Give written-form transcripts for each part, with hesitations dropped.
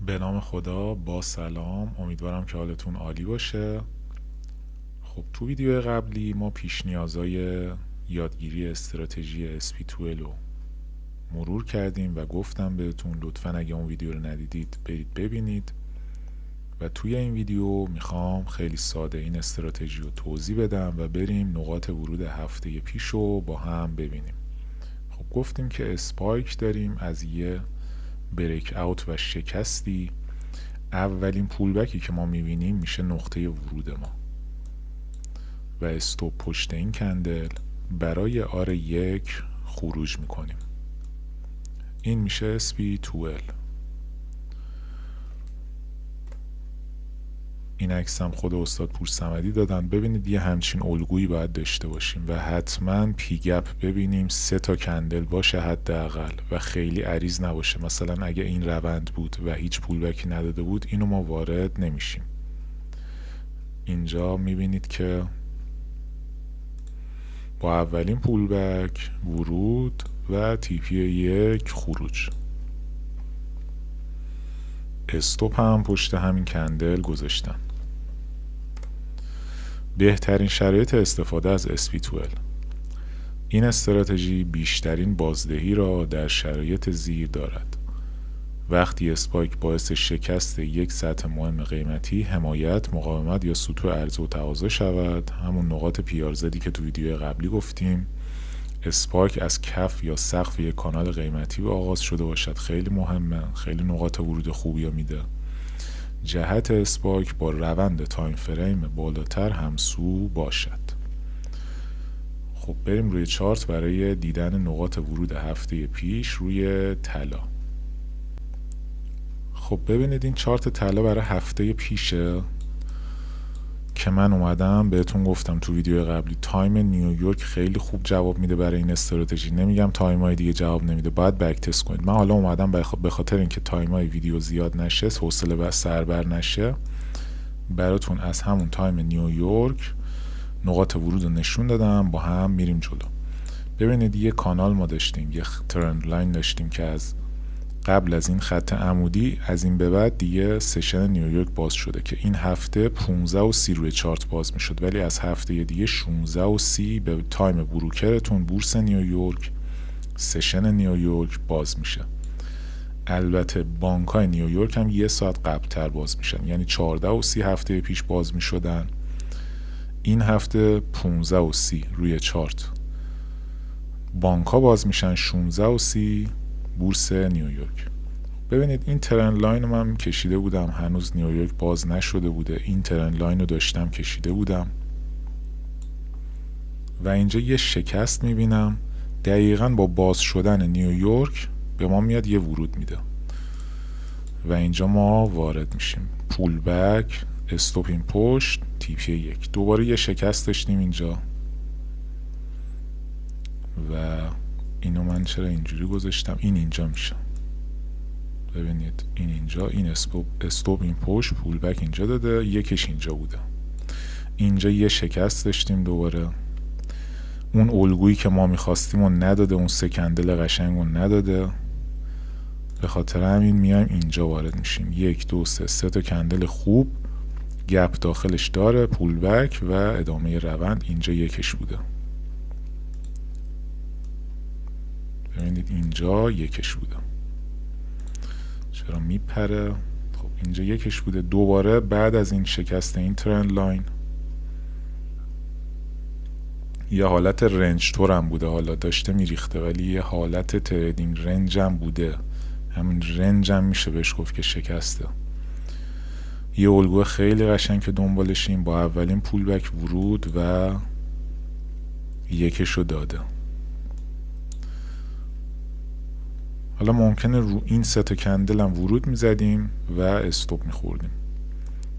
به نام خدا، با سلام. امیدوارم که حالتون عالی باشه. خب تو ویدیو قبلی ما پیش نیازهای یادگیری استراتژی SP12 رو مرور کردیم و گفتم بهتون لطفا اگه اون ویدیو رو ندیدید برید ببینید و توی این ویدیو میخوام خیلی ساده این استراتژی رو توضیح بدم و بریم نقاط ورود هفته پیش رو با هم ببینیم. خب گفتیم که اسپایک داریم از یه بریک اوت و شکستی. اولین پولبکی که ما میبینیم میشه نقطه ورود ما و استوب پشت این کندل برای R1 خروج میکنیم. این میشه SP12. این عکس هم خود استاد پورصمدی دادن. ببینید یه همچین الگویی باید داشته باشیم و حتما پی گپ ببینیم 3 تا کندل باشه حداقل و خیلی عریض نباشه. مثلا اگه این روند بود و هیچ پولبکی نداده بود اینو ما وارد نمیشیم. اینجا میبینید که با اولین پولبک ورود و TP 1 خروج. استوپ هم پشت همین کندل گذاشتن. بهترین شرایط استفاده از SP12. این استراتژی بیشترین بازدهی را در شرایط زیر دارد. وقتی اسپایک باعث شکست یک سطح مهم قیمتی، حمایت، مقاومت یا سطوح عرضه و تقاضا شود، همون نقاط پیارزدی که تو ویدیو قبلی گفتیم، اسپایک از کف یا سقف یک کانال قیمتی به آغاز شده باشد، خیلی مهمه، خیلی نقاط ورود خوبی رو میده. جهت اسپایک با روند تایم فریم بالاتر همسو باشد. خب بریم روی چارت برای دیدن نقاط ورود هفته پیش روی طلا. خب ببینید این چارت طلا برای هفته پیشه که من اومدم بهتون گفتم تو ویدیو قبلی تایم نیویورک خیلی خوب جواب میده برای این استراتژی. نمیگم تایم های دیگه جواب نمیده، باید بک تست کنید. من حالا اومدم به خاطر اینکه تایم های ویدیو زیاد نشه، حوصله بر سربر نشه، براتون از همون تایم نیویورک نقاط ورود رو نشون دادم. با هم میریم جلو. ببینید یه کانال ما داشتیم، یه ترند لاین داشتیم که از قبل از این خط عمودی از این به بعد دیگه سشن نیویورک باز شده که این هفته 15:30 روی چارت باز میشد، ولی از هفته دیگه 16:30 به تایم بروکرتون بورس نیویورک سشن نیویورک باز میشه. البته بانک های نیویورک هم 1 ساعت قبل تر باز میشن، یعنی 14:30 هفته پیش باز میشدن. این هفته 15:30 روی چارت بانک ها باز میشن، 16:30 بورس نیویورک. ببینید این ترند لاین رو من کشیده بودم، هنوز نیویورک باز نشده بوده. این ترند لاین رو داشتم کشیده بودم و اینجا یه شکست میبینم. دقیقاً با باز شدن نیویورک به ما میاد یه ورود میده و اینجا ما وارد میشیم. پول بک، استوپ این پشت، TP 1. دوباره یه شکست داشتیم اینجا و اینو من چرا اینجوری گذاشتم؟ این اینجا میشه. ببینید این اینجا، این استوپ این پشت، پول بک اینجا داده، یکش اینجا بوده. اینجا یه شکست داشتیم دوباره. اون الگویی که ما میخواستیم و نداده، اون 3 کندل قشنگ رو نداده. به خاطر همین میایم اینجا وارد میشیم. 1 2 3 تا کندل خوب، گپ داخلش داره، پول بک و ادامه روند. اینجا یکش بوده. ببینید اینجا یکش بوده. چرا میپره؟ خب اینجا یکش بوده. دوباره بعد از این شکست این ترند لاین یه حالت رنج تور هم بوده، حالا داشته میریخته ولی یه حالت تریدینگ رنج هم بوده. همین رنج هم میشه بهش گفت که شکسته. یه الگو خیلی قشنگ که دنبالشیم، با اولین پول بک ورود و یکشو داده. حالا ممکنه رو این 3 تا کندل هم ورود میزدیم و استوپ میخوردیم.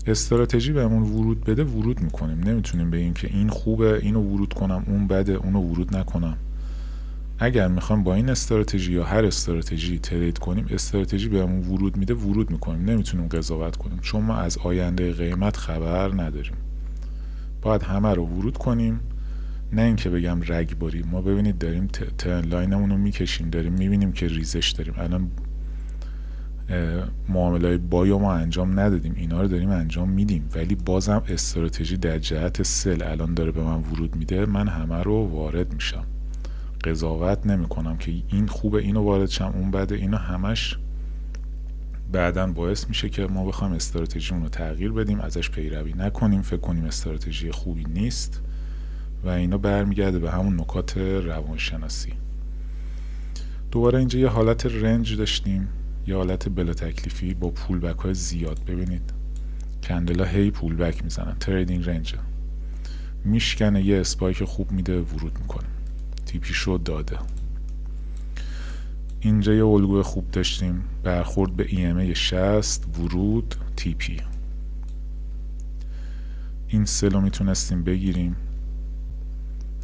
استراتژی بهمون ورود بده ورود میکنیم. نمیتونیم بگیم که این خوبه اینو ورود کنم، اون بده اونو ورود نکنم. اگر میخوایم با این استراتژی یا هر استراتژی ترید کنیم، استراتژی بهمون ورود میده ورود میکنیم. نمیتونیم قضاوت کنیم چون ما از آینده قیمت خبر نداریم. باید همه رو ورود کنیم، نه اینکه بگم رگباری. ما ببینید داریم ترند لاینمون رو میکشیم، داریم میبینیم که ریزش داریم. الان معامله‌های بایو ما انجام ندادیم، اینا رو داریم انجام میدیم، ولی بازم استراتژی در جهت سل الان داره به من ورود میده، من همه رو وارد میشم، قضاوت نمی کنم که این خوبه اینو وارد شم اون بده. اینا همش بعداً باعث میشه که ما بخوایم استراتژیمون رو تغییر بدیم، ازش پیروی نکنیم، فکر کنیم استراتژی خوبی نیست و اینا برمیگرده به همون نکات روانشناسی. دوباره اینجا یه حالت رنج داشتیم، یه حالت بلا تکلیفی با پول بک های زیاد. ببینید کندلا هی پول بک میزنن، تریدینگ رنج میشکنه، یه اسپایک خوب میده، ورود میکنه، تیپی شد داده. اینجا یه الگوی خوب داشتیم، برخورد به EMA 60 ورود تیپی. این سلو میتونستیم بگیریم،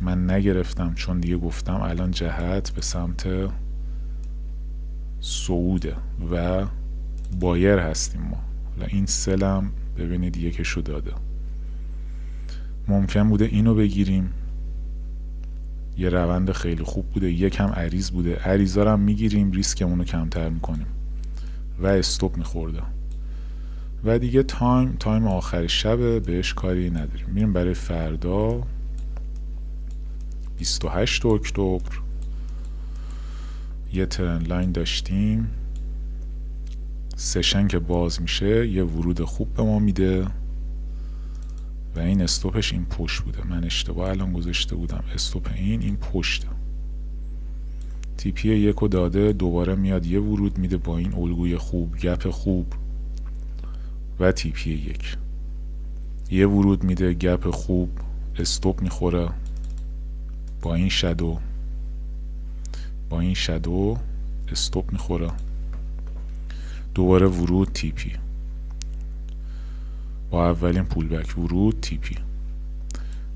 من نگرفتم چون دیگه گفتم الان جهت به سمت صعوده و بایر هستیم ما. حالا این سلم ببینید یکشو داده، ممکن بوده اینو بگیریم، یه روند خیلی خوب بوده، یکم عریض بوده، عریضا هم میگیریم، ریسکمون رو کمتر میکنیم و استوب میخورده و دیگه تایم آخر شب بهش کاری نداریم. میریم برای فردا 28 اکتبر. یه ترند لاین داشتیم، سشن که باز میشه یه ورود خوب به ما میده و این استوپش این پشت بوده، من اشتباه الان گذاشته بودم، استوپ این پشته. تیپی یکو داده، دوباره میاد یه ورود میده با این الگوی خوب، گپ خوب و تیپی یک یه ورود میده، گپ خوب، استوپ میخوره با این شادو استوپ میخوره، دوباره ورود تیپی با اولین پول بک ورود تیپی.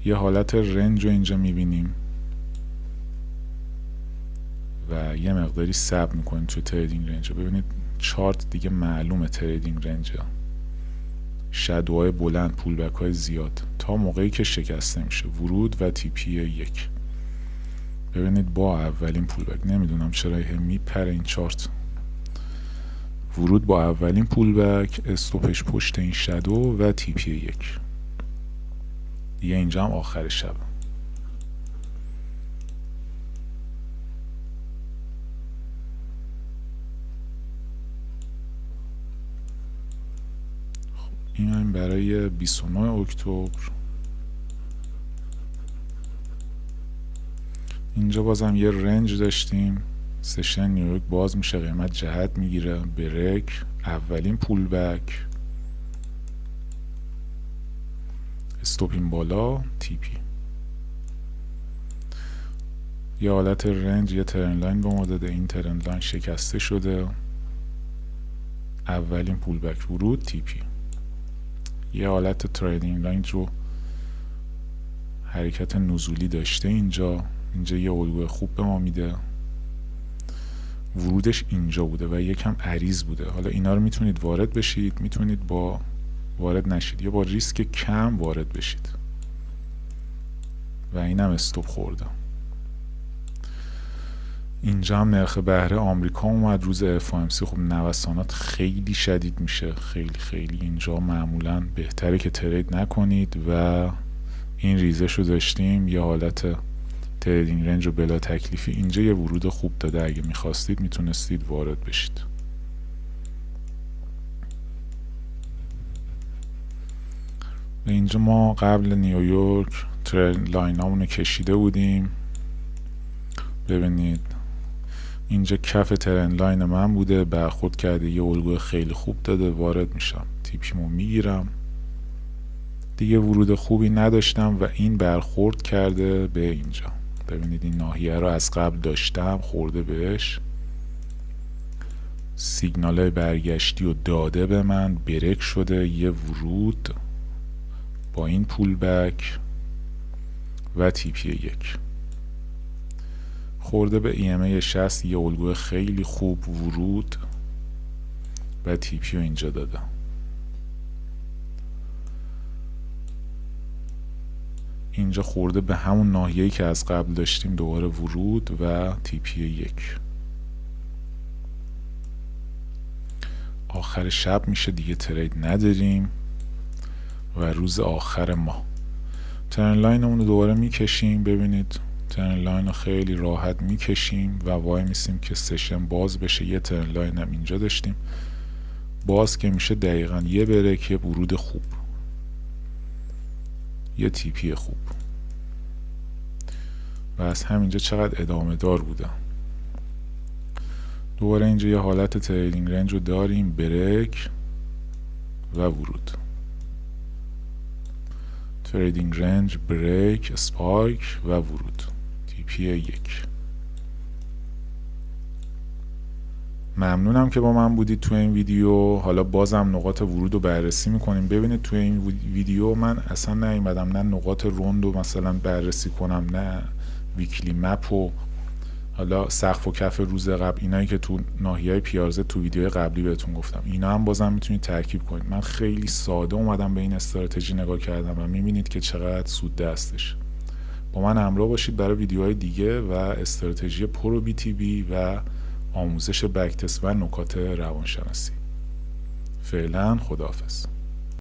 یه حالت رنج رو اینجا میبینیم و یه مقداری صبر میکنیم تو تریدینگ رنج. ببینید چارت دیگه معلومه تریدینگ رنج، شادوهای بلند، پول بک های زیاد تا موقعی که شکسته میشه، ورود و تیپی یک. ببینید با اولین پول بک، نمیدونم چرا میپره این چارت، ورود با اولین پول بک، استوپش پشت این شادو و تیپی یک. دیگه اینجا هم آخر شب. این برای 29 اکتبر. اینجا بازم یه رنج داشتیم، سشن نیویورک باز میشه، قیمت جهت میگیره، بریک، اولین پول بک، استوپین بالا، تیپی. یه حالت رنج، یه ترند لاین به ما داده، این ترند لاین شکسته شده، اولین پول بک ورود تیپی. یه حالت تریدینگ لاین رو حرکت نزولی داشته، اینجا یه الگوی خوب به ما میده، ورودش اینجا بوده و یکم عریض بوده. حالا اینا رو میتونید وارد بشید، میتونید با وارد نشید یا با ریسک کم وارد بشید و اینم استوب خورده. اینجا هم نرخ بهره آمریکا اومد روز FOMC. خب نوسانات خیلی شدید میشه، خیلی اینجا معمولا بهتره که ترید نکنید و این ریزش رو داشتیم. یه حالت تریدینگ رنج و بلا تکلیفی، اینجا یه ورود خوب داده، اگه میخواستید میتونستید وارد بشید. و اینجا ما قبل نیویورک ترند لاین همونو کشیده بودیم، ببینید اینجا کف ترند لاین من بوده، برخورد کرده، یه الگوی خیلی خوب داده، وارد میشم، تیپیمو میگیرم، دیگه ورود خوبی نداشتم و این برخورد کرده به اینجا. ببینید این ناحیه رو از قبل داشتم، خورده بهش، سیگنال برگشتی و داده به من، بریک شده، یه ورود با این پول بک و تیپی یک، خورده به EMA 60، یه الگوی خیلی خوب، ورود و تیپی رو اینجا داده. اینجا خورده به همون ناحیه‌ای که از قبل داشتیم، دوباره ورود و تیپی یک. آخر شب میشه دیگه، ترید نداریم و روز آخر ماه. ترن لاینمون رو دوباره میکشیم. ببینید ترن لاین رو خیلی راحت میکشیم و وای میسیم که سشن باز بشه. یه ترن لاین هم اینجا داشتیم باز که میشه دقیقا یه بریک، یه ورود خوب، یه تیپی خوب و از همینجا چقدر ادامه دار بودم. دوباره اینجا یه حالت تریدینگ رنج رو داریم، بریک و ورود، تریدینگ رنج، بریک، اسپایک و ورود، تیپی 1. ممنونم که با من بودید تو این ویدیو. حالا بازم نقاط ورود رو بررسی میکنیم. ببینید تو این ویدیو من اصلا نیومدم نه نقاط روند رو مثلا بررسی کنم، نه ویکلی مپ و حالا سقف و کف روز قبل، اینایی که تو ناحیه پیارزه تو ویدیو قبلی بهتون گفتم، اینا هم بازم میتونید ترکیب کنید. من خیلی ساده اومدم به این استراتژی نگاه کردم و میبینید که چقدر سود دستش. با من همراه باشید برای ویدیوهای دیگه و استراتژی پرو BTB و آموزش بک تست و نکات روانشناسی. فعلا خداحافظ.